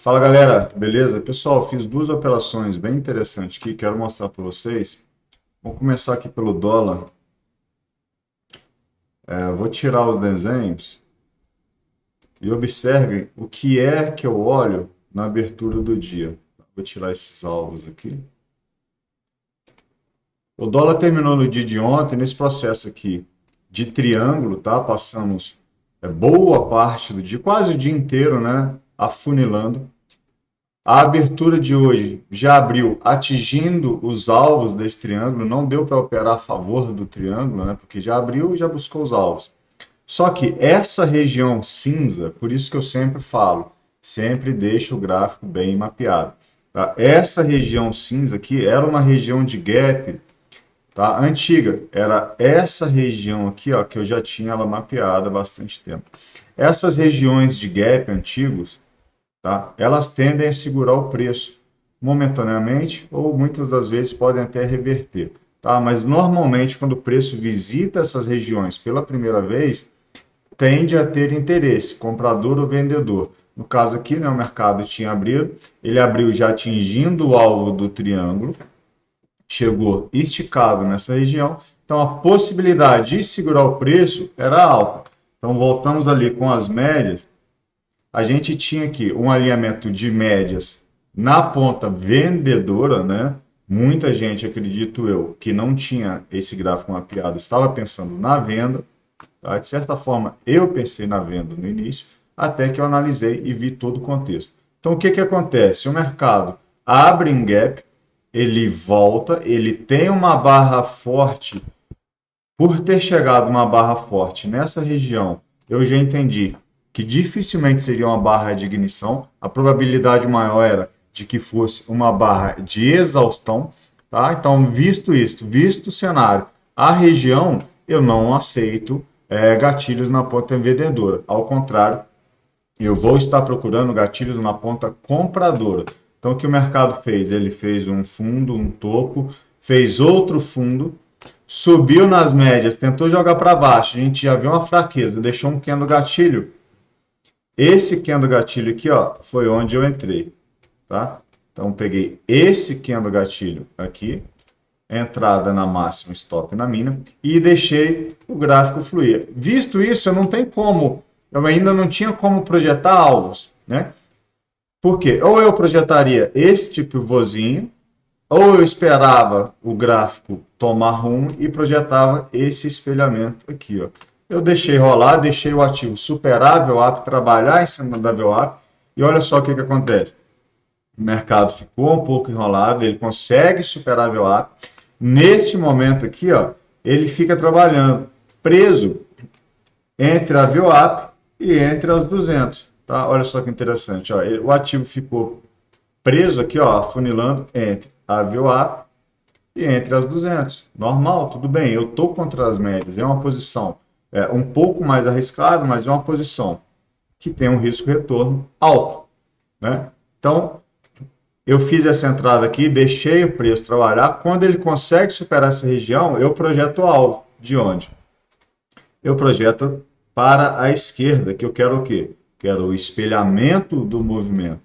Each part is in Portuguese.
Fala galera, beleza? Pessoal, fiz duas operações bem interessantes aqui, quero mostrar para vocês. Vamos começar aqui pelo dólar. Vou tirar os desenhos e observem o que é que eu olho na abertura do dia. Vou tirar esses alvos aqui. O dólar terminou no dia de ontem nesse processo aqui de triângulo, tá? Passamos boa parte do dia, quase o dia inteiro, né? Afunilando. A abertura de hoje já abriu atingindo os alvos desse triângulo, não deu para operar a favor do triângulo, né? Porque já abriu e já buscou os alvos. Só que essa região cinza, por isso que eu sempre falo, sempre deixa o gráfico bem mapeado. Tá? Essa região cinza aqui era uma região de gap, tá? Antiga, era essa região aqui, ó, que eu já tinha ela mapeada há bastante tempo. Essas regiões de gap antigos, tá? Elas tendem a segurar o preço momentaneamente ou muitas das vezes podem até reverter, tá? Mas normalmente quando o preço visita essas regiões pela primeira vez, tende a ter interesse, comprador ou vendedor. No caso aqui, né, o mercado tinha abrido, ele abriu já atingindo o alvo do triângulo, chegou esticado nessa região, então a possibilidade de segurar o preço era alta. Então voltamos ali com as médias, a gente tinha aqui um alinhamento de médias na ponta vendedora, né? Muita gente, acredito eu, que não tinha esse gráfico mapeado, estava pensando na venda. Tá? De certa forma, eu pensei na venda no início, até que eu analisei e vi todo o contexto. Então, o que que acontece? O mercado abre em gap, ele volta, ele tem uma barra forte. Por ter chegado uma barra forte nessa região, eu já entendi que dificilmente seria uma barra de ignição, a probabilidade maior era de que fosse uma barra de exaustão, tá? Então, visto isso, visto o cenário, a região, eu não aceito gatilhos na ponta vendedora. Ao contrário, eu vou estar procurando gatilhos na ponta compradora. Então, o que o mercado fez? Ele fez um fundo, um topo, fez outro fundo, subiu nas médias, tentou jogar para baixo, a gente já viu uma fraqueza, deixou um candle gatilho. Esse candle gatilho aqui, ó, foi onde eu entrei, tá? Então, peguei esse candle gatilho aqui, entrada na máxima, stop na mínima, e deixei o gráfico fluir. Visto isso, eu ainda não tinha como projetar alvos, né? Por quê? Ou eu projetaria esse tipo de vozinho, ou eu esperava o gráfico tomar rumo e projetava esse espelhamento aqui, ó. Eu deixei rolar, deixei o ativo superar a VWAP, trabalhar em cima da VWAP, e olha só o que acontece. O mercado ficou um pouco enrolado, ele consegue superar a VWAP. Neste momento aqui, ó, ele fica trabalhando preso entre a VWAP e entre as 200, tá? Olha só que interessante, ó, o ativo ficou preso aqui, ó, afunilando entre a VWAP e entre as 200. Normal, tudo bem, eu estou contra as médias, é uma posição um pouco mais arriscada, mas é uma posição que tem um risco-retorno alto, né? Então, eu fiz essa entrada aqui, deixei o preço trabalhar. Quando ele consegue superar essa região, eu projeto o alvo. De onde? Eu projeto para a esquerda, que eu quero o quê? Quero o espelhamento do movimento.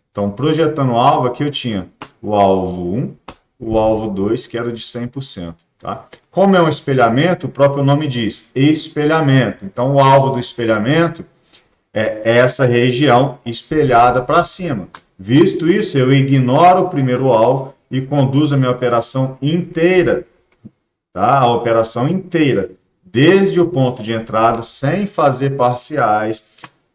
Então, projetando o alvo, aqui eu tinha o alvo 1, o alvo 2, que era de 100%. Tá? Como é um espelhamento, o próprio nome diz espelhamento. Então, o alvo do espelhamento é essa região espelhada para cima. Visto isso, eu ignoro o primeiro alvo e conduzo a minha operação inteira, tá? A operação inteira, desde o ponto de entrada, sem fazer parciais,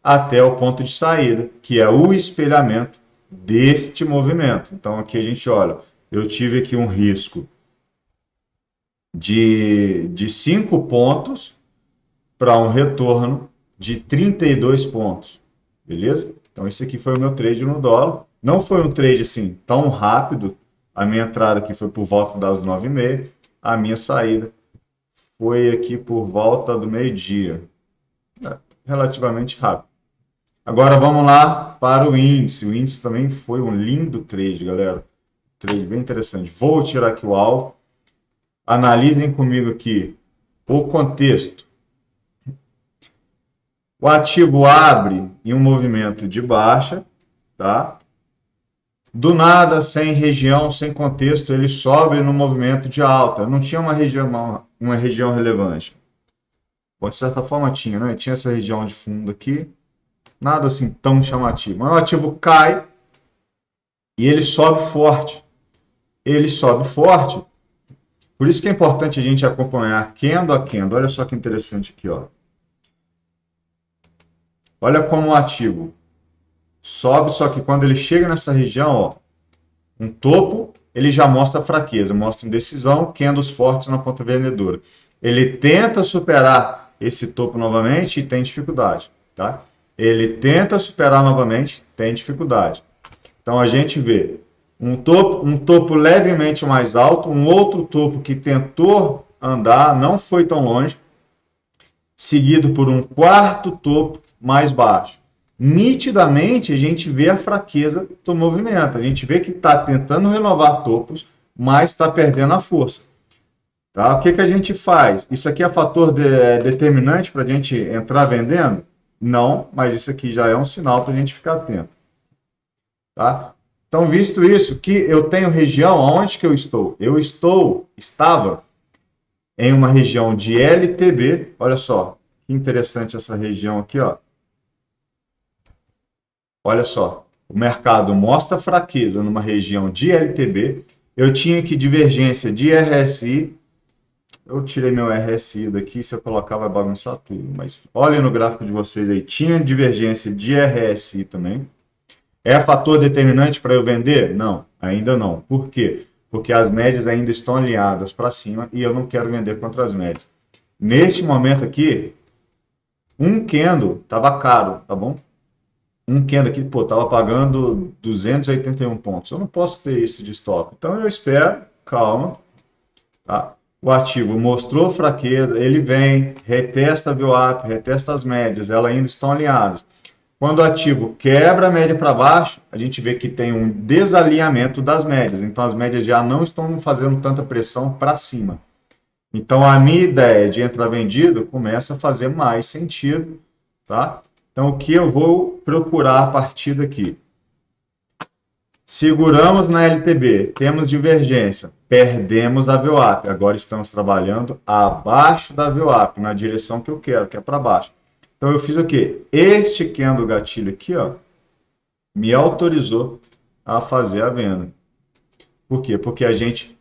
até o ponto de saída, que é o espelhamento deste movimento. Então, aqui a gente olha, eu tive aqui um risco de 5 pontos para um retorno de 32 pontos, beleza? Então, esse aqui foi o meu trade no dólar. Não foi um trade assim tão rápido. A minha entrada aqui foi por volta das 9h30. A minha saída foi aqui por volta do meio-dia. Relativamente rápido. Agora vamos lá para o índice. O índice também foi um lindo trade, galera. Trade bem interessante. Vou tirar aqui o alvo. Analisem comigo aqui o contexto. O ativo abre em um movimento de baixa, tá? Do nada, sem região, sem contexto, ele sobe no movimento de alta. Não tinha uma região relevante. Bom, de certa forma tinha, né? Tinha essa região de fundo aqui, nada assim tão chamativo. Mas o ativo cai e ele sobe forte. Ele sobe forte. Por isso que é importante a gente acompanhar candle a candle. Olha só que interessante aqui, ó. Olha como o ativo sobe, só que quando ele chega nessa região, ó, um topo, ele já mostra fraqueza, mostra indecisão, candles fortes na ponta vendedora. Ele tenta superar esse topo novamente e tem dificuldade, tá? Ele tenta superar novamente, tem dificuldade. Então a gente vê um topo levemente mais alto, um outro topo que tentou andar, não foi tão longe, seguido por um quarto topo mais baixo. Nitidamente, a gente vê a fraqueza do movimento. A gente vê que está tentando renovar topos, mas está perdendo a força. Tá? O que, que a gente faz? Isso aqui é fator determinante para a gente entrar vendendo? Não, mas isso aqui já é um sinal para a gente ficar atento. Tá? Então, visto isso, que eu tenho região, onde que eu estou? Estava em uma região de LTB, olha só, que interessante essa região aqui, ó. Olha só, o mercado mostra fraqueza numa região de LTB, eu tinha aqui divergência de RSI, eu tirei meu RSI daqui, se eu colocar vai bagunçar tudo, mas olhem no gráfico de vocês aí, tinha divergência de RSI também. É fator determinante para eu vender? Não, ainda não. Por quê? Porque as médias ainda estão alinhadas para cima e eu não quero vender contra as médias. Neste momento aqui, um candle estava caro, tá bom? Um candle aqui, pô, estava pagando 281 pontos. Eu não posso ter isso de estoque. Então eu espero, calma, tá? O ativo mostrou fraqueza, ele vem, retesta a VWAP, retesta as médias, elas ainda estão alinhadas. Quando o ativo quebra a média para baixo, a gente vê que tem um desalinhamento das médias. Então, as médias já não estão fazendo tanta pressão para cima. Então, a minha ideia de entrar vendido começa a fazer mais sentido, tá? Então, o que eu vou procurar a partir daqui? Seguramos na LTB, temos divergência, perdemos a VWAP. Agora estamos trabalhando abaixo da VWAP, na direção que eu quero, que é para baixo. Então, eu fiz o quê? Este candle gatilho aqui, ó, me autorizou a fazer a venda. Por quê? Porque a gente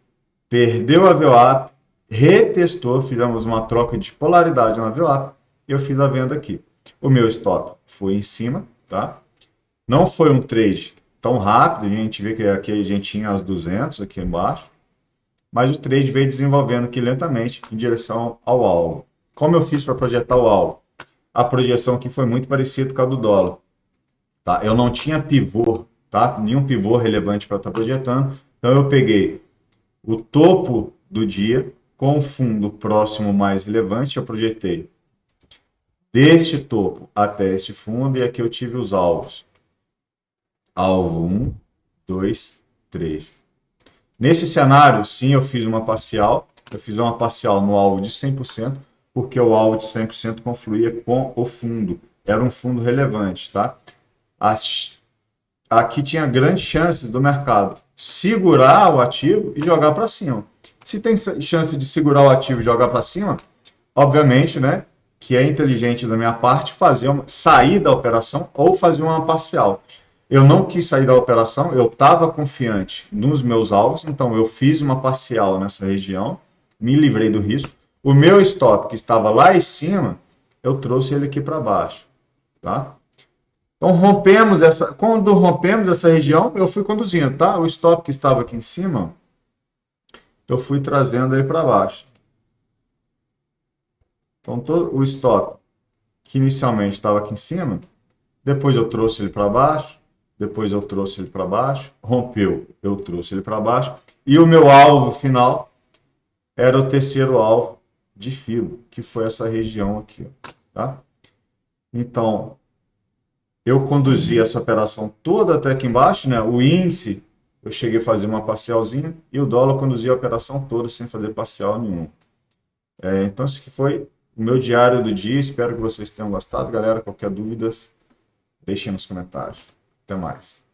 perdeu a VWAP, retestou, fizemos uma troca de polaridade na VWAP, e eu fiz a venda aqui. O meu stop foi em cima, tá? Não foi um trade tão rápido, a gente vê que aqui a gente tinha as 200 aqui embaixo, mas o trade veio desenvolvendo aqui lentamente em direção ao alvo. Como eu fiz para projetar o alvo? A projeção aqui foi muito parecida com a do dólar. Tá? Eu não tinha pivô, tá? Nenhum pivô relevante para estar projetando, então eu peguei o topo do dia com o fundo próximo mais relevante, eu projetei deste topo até este fundo, e aqui eu tive os alvos. Alvo 1, 2, 3. Nesse cenário, sim, eu fiz uma parcial no alvo de 100%, porque o alvo de 100% confluía com o fundo, era um fundo relevante, tá? Aqui tinha grandes chances do mercado segurar o ativo e jogar para cima. Se tem chance de segurar o ativo e jogar para cima, obviamente, né, que é inteligente da minha parte sair da operação ou fazer uma parcial. Eu não quis sair da operação, eu estava confiante nos meus alvos, então eu fiz uma parcial nessa região, me livrei do risco. O meu stop, que estava lá em cima, eu trouxe ele aqui para baixo, tá? Então, quando rompemos essa região, eu fui conduzindo, tá? O stop que estava aqui em cima, eu fui trazendo ele para baixo. Então, o stop que inicialmente estava aqui em cima, depois eu trouxe ele para baixo, depois eu trouxe ele para baixo, rompeu, eu trouxe ele para baixo, e o meu alvo final era o terceiro alvo de filo, que foi essa região aqui, tá? Então, eu conduzi essa operação toda até aqui embaixo, né? O índice, eu cheguei a fazer uma parcialzinha, e o dólar eu conduzi a operação toda sem fazer parcial nenhum. Então, esse aqui foi o meu diário do dia. Espero que vocês tenham gostado, galera. Qualquer dúvida, deixem nos comentários. Até mais.